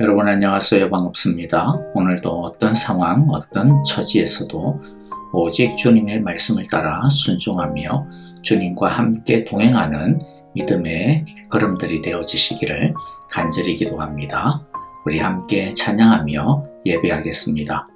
여러분 안녕하세요. 반갑습니다. 오늘도 어떤 상황, 어떤 처지에서도 오직 주님의 말씀을 따라 순종하며 주님과 함께 동행하는 믿음의 걸음들이 되어지시기를 간절히 기도합니다. 우리 함께 찬양하며 예배하겠습니다.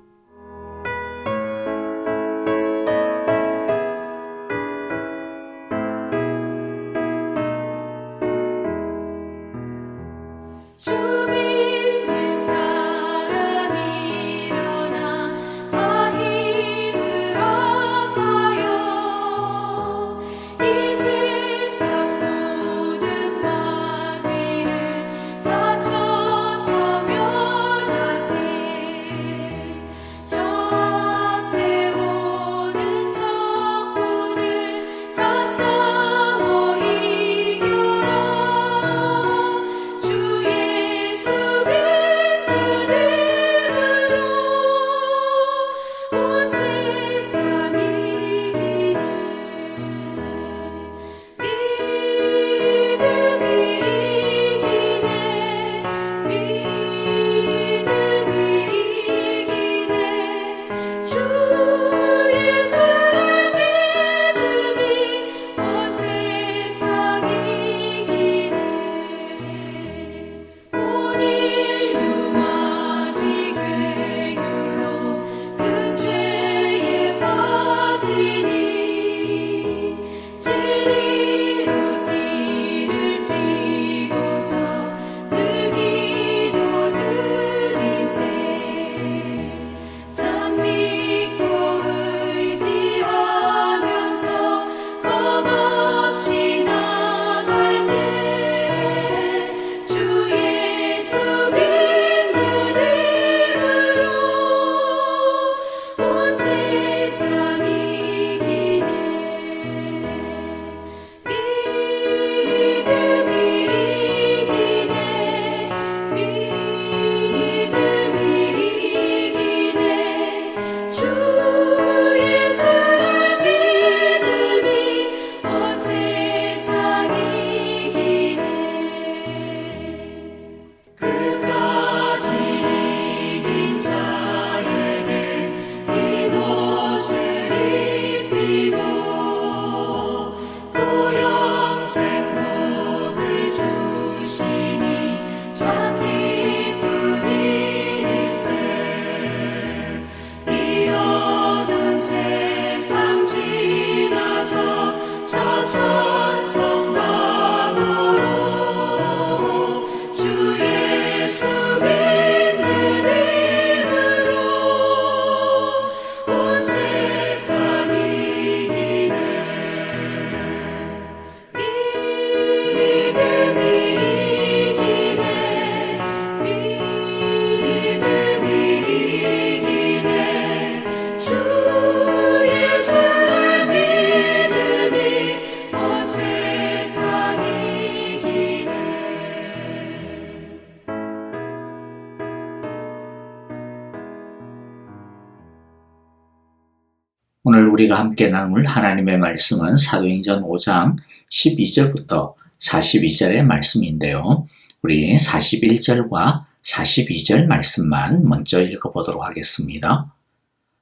오늘 우리가 함께 나눌 하나님의 말씀은 사도행전 5장 12절부터 42절의 말씀인데요. 우리 41절과 42절 말씀만 먼저 읽어보도록 하겠습니다.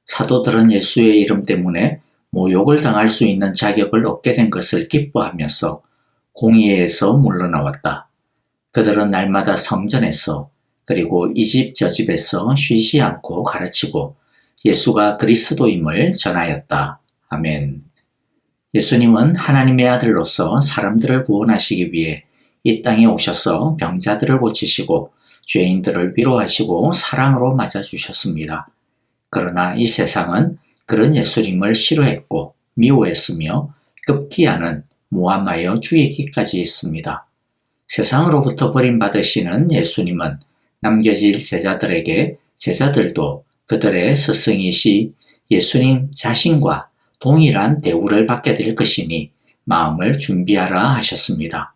사도들은 예수의 이름 때문에 모욕을 당할 수 있는 자격을 얻게 된 것을 기뻐하면서 공의회에서 물러나왔다. 그들은 날마다 성전에서 그리고 이 집 저 집에서 쉬지 않고 가르치고 예수가 그리스도임을 전하였다. 아멘. 예수님은 하나님의 아들로서 사람들을 구원하시기 위해 이 땅에 오셔서 병자들을 고치시고 죄인들을 위로하시고 사랑으로 맞아주셨습니다. 그러나 이 세상은 그런 예수님을 싫어했고 미워했으며 급기야는 모함하여 죽이기까지 했습니다. 세상으로부터 버림받으시는 예수님은 남겨질 제자들에게 제자들도 그들의 스승이시 예수님 자신과 동일한 대우를 받게 될 것이니 마음을 준비하라 하셨습니다.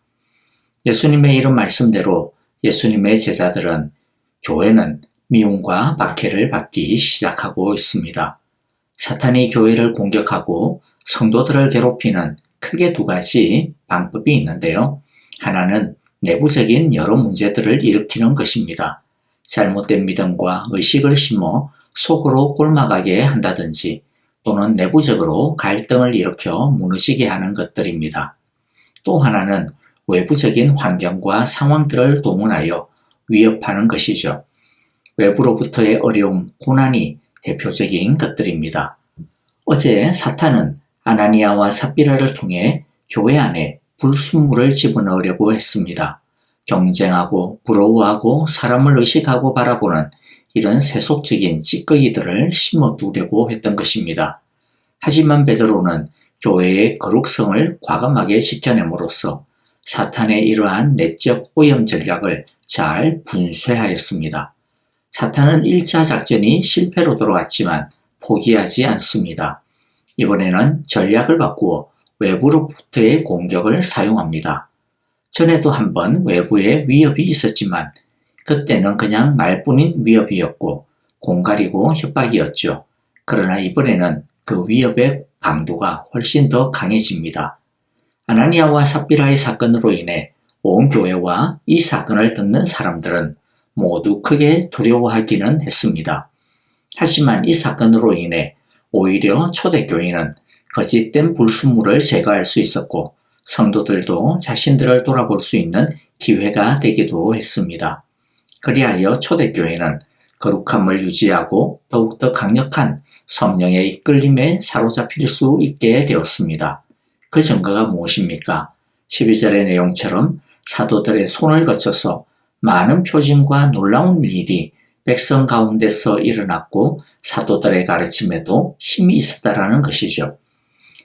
예수님의 이런 말씀대로 예수님의 제자들은 교회는 미움과 박해를 받기 시작하고 있습니다. 사탄이 교회를 공격하고 성도들을 괴롭히는 크게 두 가지 방법이 있는데요. 하나는 내부적인 여러 문제들을 일으키는 것입니다. 잘못된 믿음과 의식을 심어 속으로 꼴마가게 한다든지 또는 내부적으로 갈등을 일으켜 무너지게 하는 것들입니다. 또 하나는 외부적인 환경과 상황들을 동원하여 위협하는 것이죠. 외부로부터의 어려움, 고난이 대표적인 것들입니다. 어제 사탄은 아나니아와 삽비라를 통해 교회 안에 불순물을 집어넣으려고 했습니다. 경쟁하고 부러워하고 사람을 의식하고 바라보는 이런 세속적인 찌꺼기들을 심어두려고 했던 것입니다. 하지만 베드로는 교회의 거룩성을 과감하게 지켜냄으로써 사탄의 이러한 내적 오염 전략을 잘 분쇄하였습니다. 사탄은 1차 작전이 실패로 돌아갔지만 포기하지 않습니다. 이번에는 전략을 바꾸어 외부로부터의 공격을 사용합니다. 전에도 한번 외부의 위협이 있었지만 그때는 그냥 말뿐인 위협이었고 공갈이고 협박이었죠. 그러나 이번에는 그 위협의 강도가 훨씬 더 강해집니다. 아나니아와 삽비라의 사건으로 인해 온 교회와 이 사건을 듣는 사람들은 모두 크게 두려워하기는 했습니다. 하지만 이 사건으로 인해 오히려 초대교회는 거짓된 불순물을 제거할 수 있었고 성도들도 자신들을 돌아볼 수 있는 기회가 되기도 했습니다. 그리하여 초대교회는 거룩함을 유지하고 더욱더 강력한 성령의 이끌림에 사로잡힐 수 있게 되었습니다. 그 증거가 무엇입니까? 12절의 내용처럼 사도들의 손을 거쳐서 많은 표징과 놀라운 일이 백성 가운데서 일어났고 사도들의 가르침에도 힘이 있었다라는 것이죠.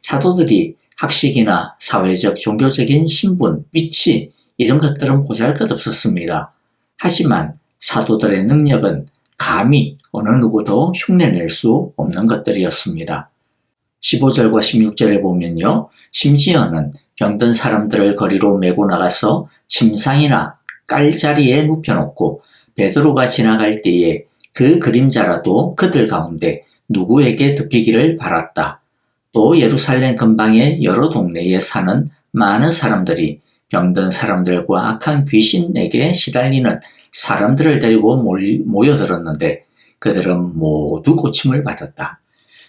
사도들이 학식이나 사회적 종교적인 신분, 위치 이런 것들은 보잘것없었습니다. 하지만 사도들의 능력은 감히 어느 누구도 흉내낼 수 없는 것들이었습니다. 15절과 16절에 보면요. 심지어는 병든 사람들을 거리로 메고 나가서 침상이나 깔자리에 눕혀놓고 베드로가 지나갈 때에 그 그림자라도 그들 가운데 누구에게 덮이기를 바랐다. 또 예루살렘 근방의 여러 동네에 사는 많은 사람들이 병든 사람들과 악한 귀신에게 시달리는 사람들을 데리고 모여들었는데 그들은 모두 고침을 받았다.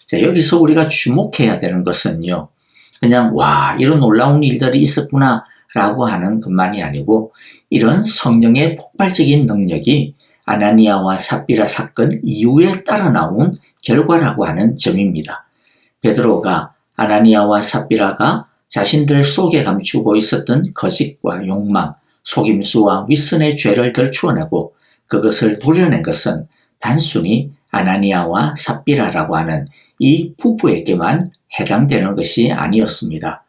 자, 여기서 우리가 주목해야 되는 것은요. 그냥 와 이런 놀라운 일들이 있었구나 라고 하는 것만이 아니고 이런 성령의 폭발적인 능력이 아나니아와 삽비라 사건 이후에 따라 나온 결과라고 하는 점입니다. 베드로가 아나니아와 삽비라가 자신들 속에 감추고 있었던 거짓과 욕망, 속임수와 윗선의 죄를 들추어내고 그것을 도려낸 것은 단순히 아나니아와 삽비라라고 하는 이 부부에게만 해당되는 것이 아니었습니다.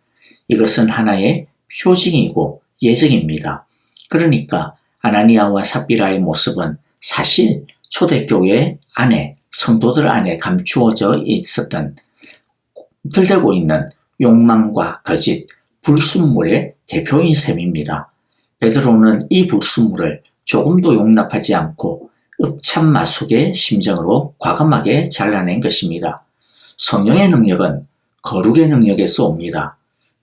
이것은 하나의 표징이고 예정입니다. 그러니까 아나니아와 삽비라의 모습은 사실 초대교회 안에 성도들 안에 감추어져 있었던 들대고 있는 욕망과 거짓, 불순물의 대표인 셈입니다. 베드로는 이 불순물을 조금도 용납하지 않고 읍참마속의 심정으로 과감하게 잘라낸 것입니다. 성령의 능력은 거룩의 능력에서 옵니다.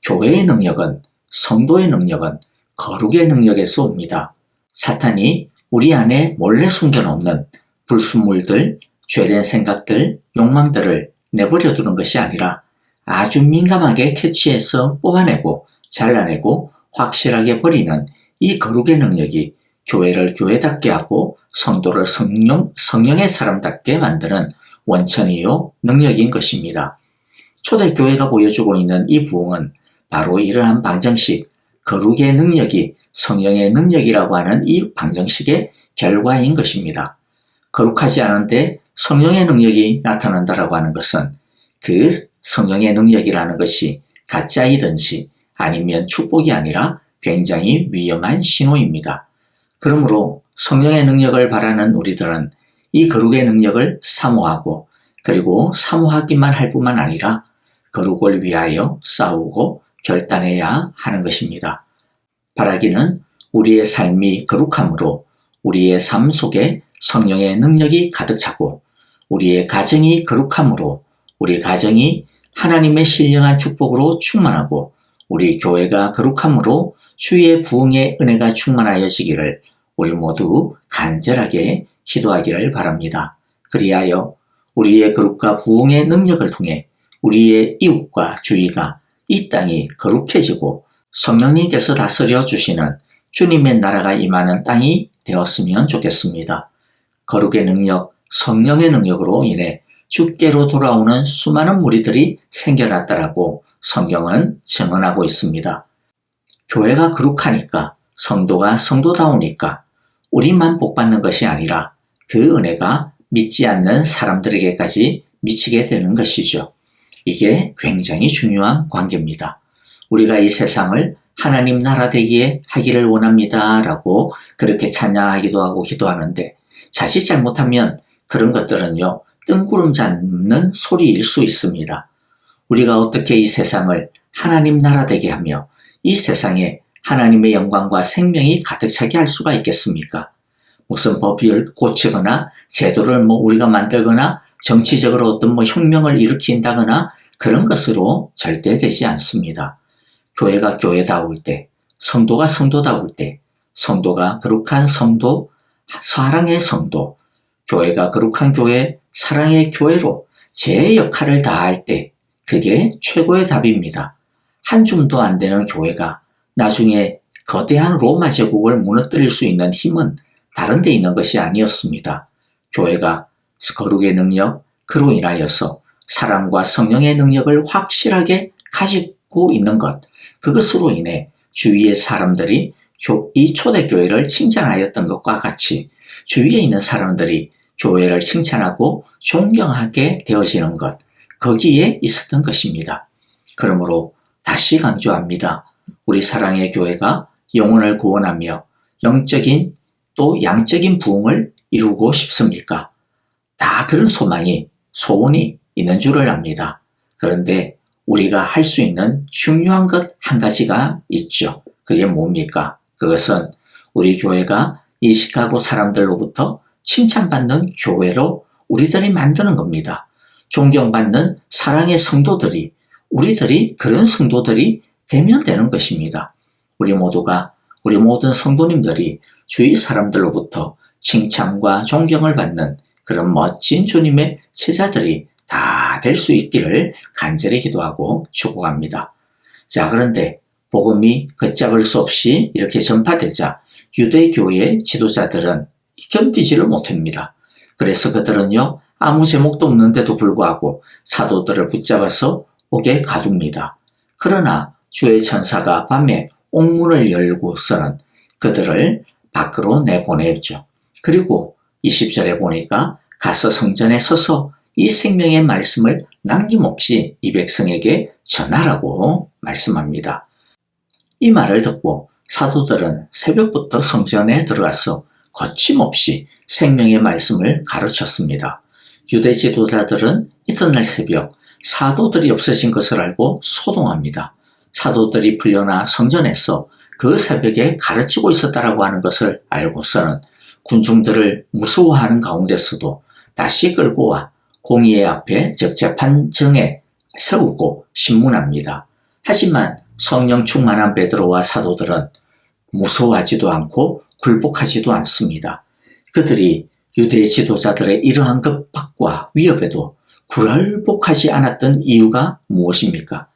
교회의 능력은 성도의 능력은 거룩의 능력에서 옵니다. 사탄이 우리 안에 몰래 숨겨놓는 불순물들, 죄된 생각들, 욕망들을 내버려 두는 것이 아니라 아주 민감하게 캐치해서 뽑아내고 잘라내고 확실하게 버리는 이 거룩의 능력이 교회를 교회답게 하고 성도를 성령의 사람답게 만드는 원천이요 능력인 것입니다. 초대교회가 보여주고 있는 이 부흥은 바로 이러한 방정식, 거룩의 능력이 성령의 능력이라고 하는 이 방정식의 결과인 것입니다. 거룩하지 않은데 성령의 능력이 나타난다라고 하는 것은 그 성령의 능력이라는 것이 가짜이든지 아니면 축복이 아니라 굉장히 위험한 신호입니다. 그러므로 성령의 능력을 바라는 우리들은 이 거룩의 능력을 사모하고 그리고 사모하기만 할 뿐만 아니라 거룩을 위하여 싸우고 결단해야 하는 것입니다. 바라기는 우리의 삶이 거룩함으로 우리의 삶 속에 성령의 능력이 가득 차고 우리의 가정이 거룩함으로 우리 가정이 하나님의 신령한 축복으로 충만하고 우리 교회가 거룩함으로 주의 부흥의 은혜가 충만하여지기를 우리 모두 간절하게 기도하기를 바랍니다. 그리하여 우리의 거룩과 부흥의 능력을 통해 우리의 이웃과 주위가 이 땅이 거룩해지고 성령님께서 다스려 주시는 주님의 나라가 임하는 땅이 되었으면 좋겠습니다. 거룩의 능력, 성령의 능력으로 인해 주께로 돌아오는 수많은 무리들이 생겨났다라고 성경은 증언하고 있습니다. 교회가 거룩하니까, 성도가 성도다우니까 우리만 복받는 것이 아니라 그 은혜가 믿지 않는 사람들에게까지 미치게 되는 것이죠. 이게 굉장히 중요한 관계입니다. 우리가 이 세상을 하나님 나라 되기에 하기를 원합니다 라고 그렇게 찬양하기도 하고 기도하는데, 자칫 잘못하면 그런 것들은요, 뜬구름 잡는 소리일 수 있습니다. 우리가 어떻게 이 세상을 하나님 나라 되게 하며 이 세상에 하나님의 영광과 생명이 가득 차게 할 수가 있겠습니까? 무슨 법을 고치거나 제도를 우리가 만들거나 정치적으로 어떤 혁명을 일으킨다거나 그런 것으로 절대 되지 않습니다. 교회가 교회다울 때, 성도가 성도다울 때, 성도가 거룩한 성도, 사랑의 성도, 교회가 거룩한 교회, 사랑의 교회로 제 역할을 다할 때 그게 최고의 답입니다. 한 줌도 안 되는 교회가 나중에 거대한 로마 제국을 무너뜨릴 수 있는 힘은 다른 데 있는 것이 아니었습니다. 교회가 거룩의 능력, 그로 인하여서 사랑과 성령의 능력을 확실하게 가지고 있는 것, 그것으로 인해 주위의 사람들이 이 초대교회를 칭찬하였던 것과 같이 주위에 있는 사람들이 교회를 칭찬하고 존경하게 되어지는 것, 거기에 있었던 것입니다. 그러므로 다시 강조합니다. 우리 사랑의 교회가 영혼을 구원하며 영적인 또 양적인 부흥을 이루고 싶습니까? 다 그런 소원이 있는 줄을 압니다. 그런데 우리가 할 수 있는 중요한 것 한 가지가 있죠. 그게 뭡니까? 그것은 우리 교회가 이 시카고 사람들로부터 칭찬받는 교회로 우리들이 만드는 겁니다. 존경받는 사랑의 성도들이, 우리들이 그런 성도들이 되면 되는 것입니다. 우리 모든 성도님들이 주위 사람들로부터 칭찬과 존경을 받는 그런 멋진 주님의 제자들이 다 될 수 있기를 간절히 기도하고 축복합니다. 자, 그런데 복음이 걷잡을 수 없이 이렇게 전파되자 유대교의 지도자들은 견디지를 못합니다. 그래서 그들은요, 아무 제목도 없는데도 불구하고 사도들을 붙잡아서 옥에 가둡니다. 그러나 주의 천사가 밤에 옥문을 열고서는 그들을 밖으로 내보내죠. 그리고 20절에 보니까 가서 성전에 서서 이 생명의 말씀을 남김없이 이 백성에게 전하라고 말씀합니다. 이 말을 듣고 사도들은 새벽부터 성전에 들어가서 거침없이 생명의 말씀을 가르쳤습니다. 유대 지도자들은 이튿날 새벽 사도들이 없어진 것을 알고 소동합니다. 사도들이 풀려나 성전에서 그 새벽에 가르치고 있었다라고 하는 것을 알고서는 군중들을 무서워하는 가운데서도 다시 끌고 와 공의의 앞에 재판정에 세우고 신문합니다. 하지만 성령 충만한 베드로와 사도들은 무서워하지도 않고 굴복하지도 않습니다. 그들이 유대 지도자들의 이러한 겁박과 위협에도 굴복하지 않았던 이유가 무엇입니까?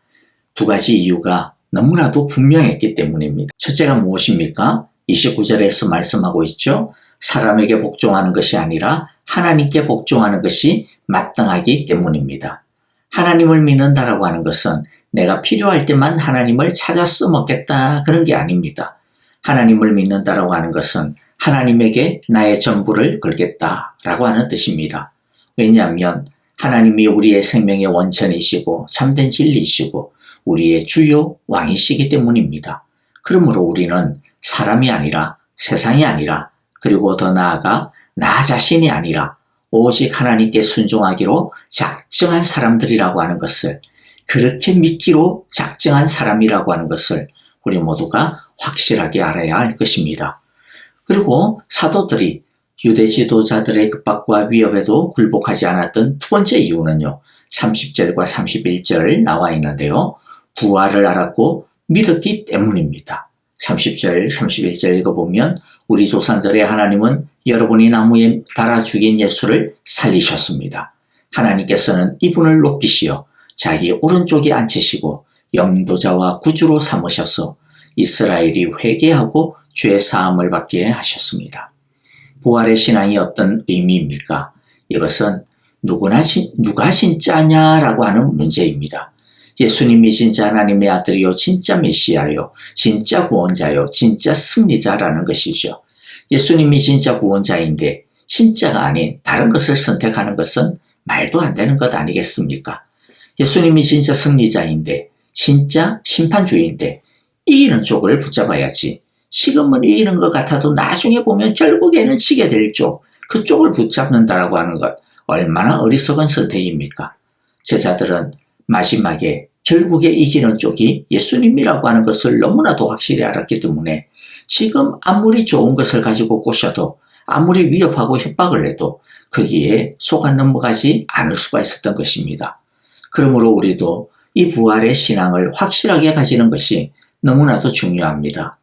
두 가지 이유가 너무나도 분명했기 때문입니다. 첫째가 무엇입니까? 29절에서 말씀하고 있죠. 사람에게 복종하는 것이 아니라 하나님께 복종하는 것이 마땅하기 때문입니다. 하나님을 믿는다라고 하는 것은 내가 필요할 때만 하나님을 찾아 써먹겠다 그런 게 아닙니다. 하나님을 믿는다라고 하는 것은 하나님에게 나의 전부를 걸겠다라고 하는 뜻입니다. 왜냐하면 하나님이 우리의 생명의 원천이시고 참된 진리이시고 우리의 주요 왕이시기 때문입니다. 그러므로 우리는 사람이 아니라 세상이 아니라 그리고 더 나아가 나 자신이 아니라 오직 하나님께 순종하기로 작정한 사람들이라고 하는 것을, 그렇게 믿기로 작정한 사람이라고 하는 것을 우리 모두가 확실하게 알아야 할 것입니다. 그리고 사도들이 유대 지도자들의 급박과 위협에도 굴복하지 않았던 두 번째 이유는요, 30절과 31절 나와 있는데요. 부활을 알았고 믿었기 때문입니다. 30절, 31절 읽어보면 우리 조상들의 하나님은 여러분이 나무에 달아 죽인 예수를 살리셨습니다. 하나님께서는 이분을 높이시어 자기 오른쪽에 앉히시고 영도자와 구주로 삼으셔서 이스라엘이 회개하고 죄 사함을 받게 하셨습니다. 부활의 신앙이 어떤 의미입니까? 이것은 누가 진짜냐라고 하는 문제입니다. 예수님이 진짜 하나님의 아들이요, 진짜 메시아요, 진짜 구원자요, 진짜 승리자라는 것이죠. 예수님이 진짜 구원자인데 진짜가 아닌 다른 것을 선택하는 것은 말도 안 되는 것 아니겠습니까? 예수님이 진짜 승리자인데 진짜 심판주의인데 이기는 쪽을 붙잡아야지. 지금은 이기는 것 같아도 나중에 보면 결국에는 지게 될 쪽, 그쪽을 붙잡는다라고 하는 것 얼마나 어리석은 선택입니까? 제자들은 마지막에 결국에 이기는 쪽이 예수님이라고 하는 것을 너무나도 확실히 알았기 때문에 지금 아무리 좋은 것을 가지고 꼬셔도 아무리 위협하고 협박을 해도 거기에 속아 넘어가지 않을 수가 있었던 것입니다. 그러므로 우리도 이 부활의 신앙을 확실하게 가지는 것이 너무나도 중요합니다.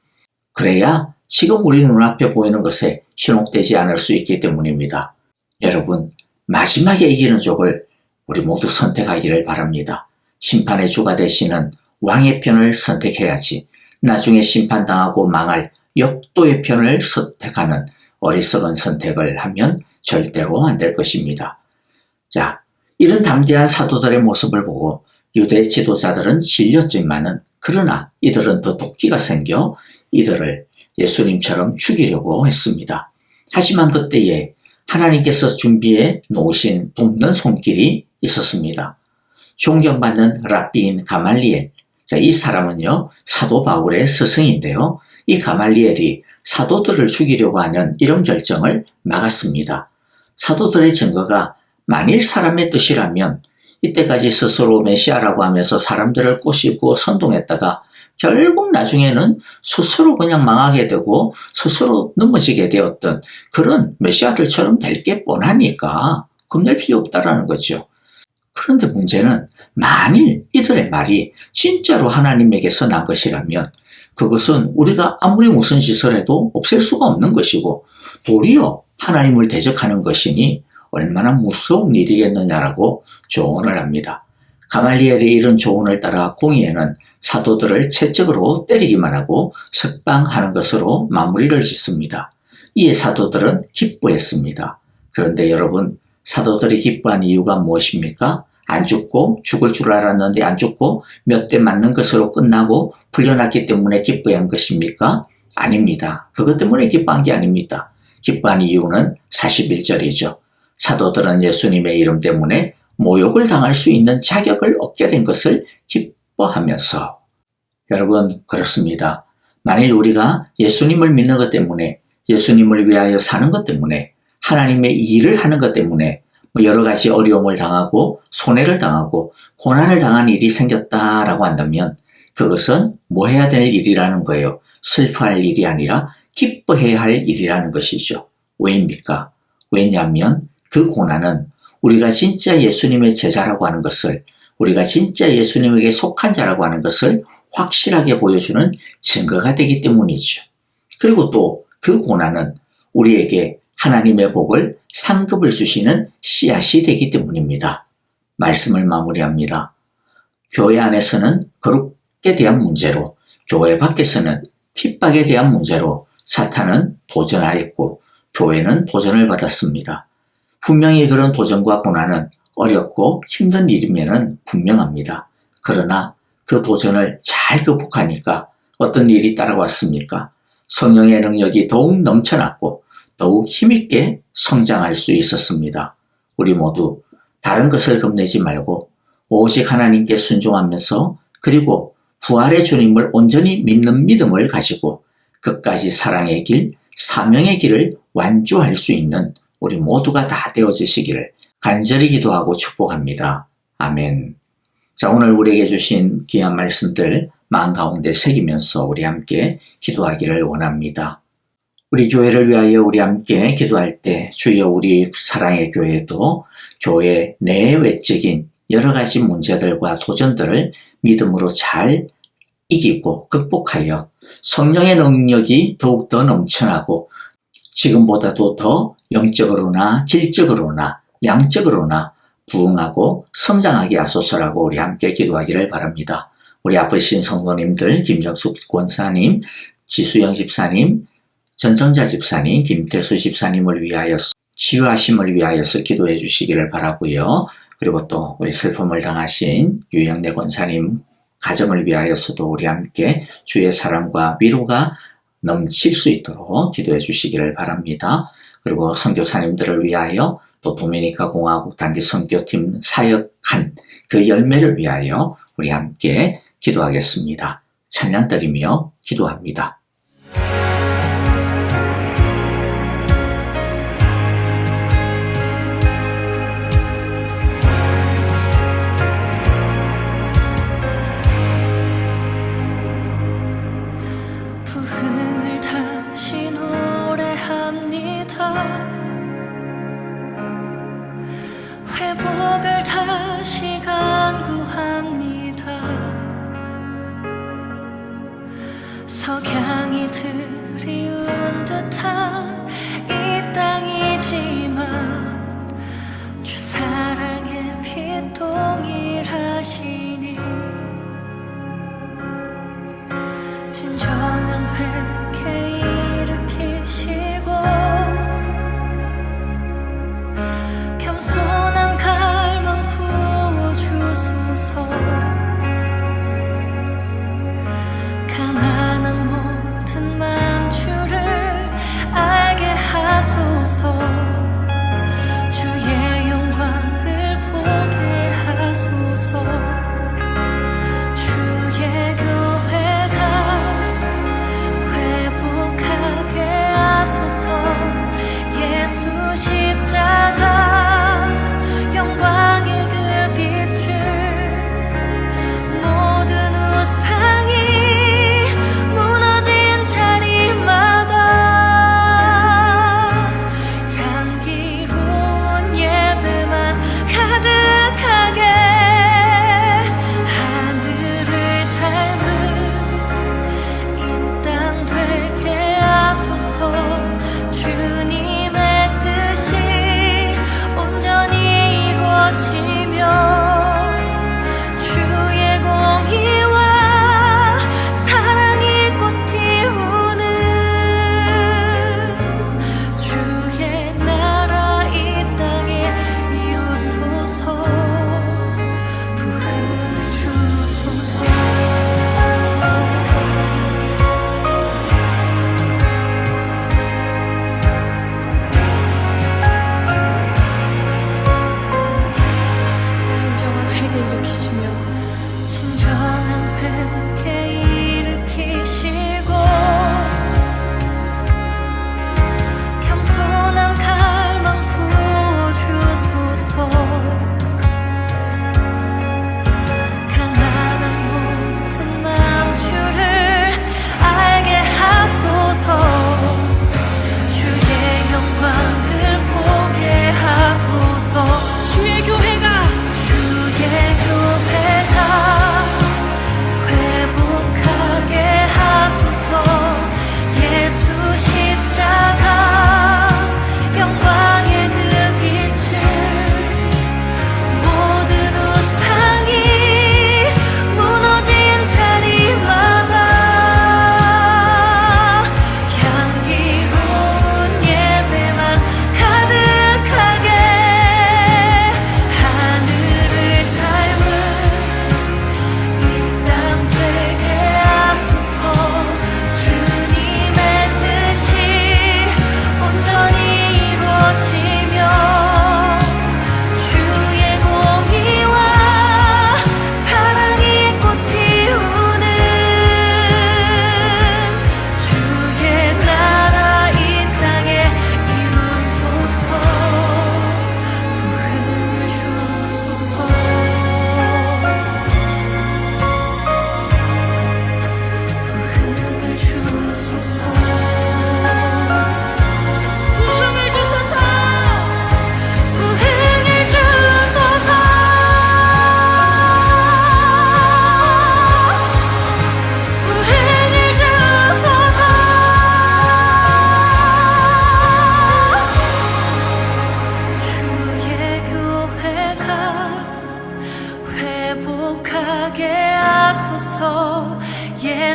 그래야 지금 우리 눈앞에 보이는 것에 현혹되지 않을 수 있기 때문입니다. 여러분, 마지막에 이기는 쪽을 우리 모두 선택하기를 바랍니다. 심판의 주가 되시는 왕의 편을 선택해야지 나중에 심판당하고 망할 역도의 편을 선택하는 어리석은 선택을 하면 절대로 안 될 것입니다. 자, 이런 담대한 사도들의 모습을 보고 유대 지도자들은 질렸지만은 그러나 이들은 더 도끼가 생겨 이들을 예수님처럼 죽이려고 했습니다. 하지만 그때에 하나님께서 준비해 놓으신 돕는 손길이 있었습니다. 존경받는 랍비인 가말리엘. 자, 이 사람은요, 사도 바울의 스승인데요. 이 가말리엘이 사도들을 죽이려고 하는 이런 결정을 막았습니다. 사도들의 증거가 만일 사람의 뜻이라면 이때까지 스스로 메시아라고 하면서 사람들을 꼬시고 선동했다가 결국 나중에는 스스로 그냥 망하게 되고 스스로 넘어지게 되었던 그런 메시아들처럼 될 게 뻔하니까 겁낼 필요 없다라는 거죠. 그런데 문제는 만일 이들의 말이 진짜로 하나님에게서 난 것이라면 그것은 우리가 아무리 무슨 짓을 해도 없앨 수가 없는 것이고 도리어 하나님을 대적하는 것이니 얼마나 무서운 일이겠느냐라고 조언을 합니다. 가말리엘의 이런 조언을 따라 공의회는 사도들을 채찍으로 때리기만 하고 석방하는 것으로 마무리를 짓습니다. 이에 사도들은 기뻐했습니다. 그런데 여러분, 사도들이 기뻐한 이유가 무엇입니까? 안 죽고 죽을 줄 알았는데 안 죽고 몇 대 맞는 것으로 끝나고 풀려났기 때문에 기뻐한 것입니까? 아닙니다. 그것 때문에 기뻐한 게 아닙니다. 기뻐한 이유는 41절이죠. 사도들은 예수님의 이름 때문에 모욕을 당할 수 있는 자격을 얻게 된 것을 기뻐하면서. 여러분, 그렇습니다. 만일 우리가 예수님을 믿는 것 때문에 예수님을 위하여 사는 것 때문에 하나님의 일을 하는 것 때문에 여러 가지 어려움을 당하고 손해를 당하고 고난을 당한 일이 생겼다라고 한다면 그것은 뭐 해야 될 일이라는 거예요. 슬퍼할 일이 아니라 기뻐해야 할 일이라는 것이죠. 왜입니까? 왜냐하면 그 고난은 우리가 진짜 예수님의 제자라고 하는 것을, 우리가 진짜 예수님에게 속한 자라고 하는 것을 확실하게 보여주는 증거가 되기 때문이죠. 그리고 또 그 고난은 우리에게 하나님의 복을 상급을 주시는 씨앗이 되기 때문입니다. 말씀을 마무리합니다. 교회 안에서는 거룩에 대한 문제로, 교회 밖에서는 핍박에 대한 문제로 사탄은 도전하였고 교회는 도전을 받았습니다. 분명히 그런 도전과 고난은 어렵고 힘든 일이면 분명합니다. 그러나 그 도전을 잘 극복하니까 어떤 일이 따라왔습니까? 성령의 능력이 더욱 넘쳐났고 더욱 힘있게 성장할 수 있었습니다. 우리 모두 다른 것을 겁내지 말고 오직 하나님께 순종하면서 그리고 부활의 주님을 온전히 믿는 믿음을 가지고 끝까지 사랑의 길, 사명의 길을 완주할 수 있는 우리 모두가 다 되어지시기를 간절히 기도하고 축복합니다. 아멘. 자, 오늘 우리에게 주신 귀한 말씀들 마음 가운데 새기면서 우리 함께 기도하기를 원합니다. 우리 교회를 위하여 우리 함께 기도할 때 주여 우리 사랑의 교회도 교회 내외적인 여러 가지 문제들과 도전들을 믿음으로 잘 이기고 극복하여 성령의 능력이 더욱더 넘쳐나고 지금보다도 더 영적으로나 질적으로나 양적으로나 부흥하고 성장하게 하소서라고 우리 함께 기도하기를 바랍니다. 우리 아프신 성도님들 김정숙 권사님, 지수영 집사님, 전정자 집사님, 김태수 집사님을 위하여 치유하심을 위하여서 기도해 주시기를 바라고요. 그리고 또 우리 슬픔을 당하신 유영래 권사님 가정을 위하여서도 우리 함께 주의 사랑과 위로가 넘칠 수 있도록 기도해 주시기를 바랍니다. 그리고 선교사님들을 위하여 또 도미니카 공화국 단기 선교팀 사역한 그 열매를 위하여 우리 함께 기도하겠습니다. 찬양 드리며 기도합니다. 회복을 다시 간구합니다. 석양이 드리운 듯한 이 땅이지만 주 사랑의 빛 동일하시니 진정한 회개 일으키시고 겸손한 갈망 부어주소서. 가난한 모든 맘추를 알게 하소서. 주의 영광을 보게 하소서. 주의 교회가 회복하게 하소서. 예수 십자가 영광의 그 빛을 모든 우상이 무너진 자리마다 향기로운 예배만 가득하게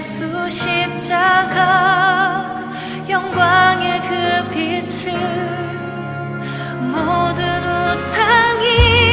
예수 십자가 영광의 그 빛을 모든 우상이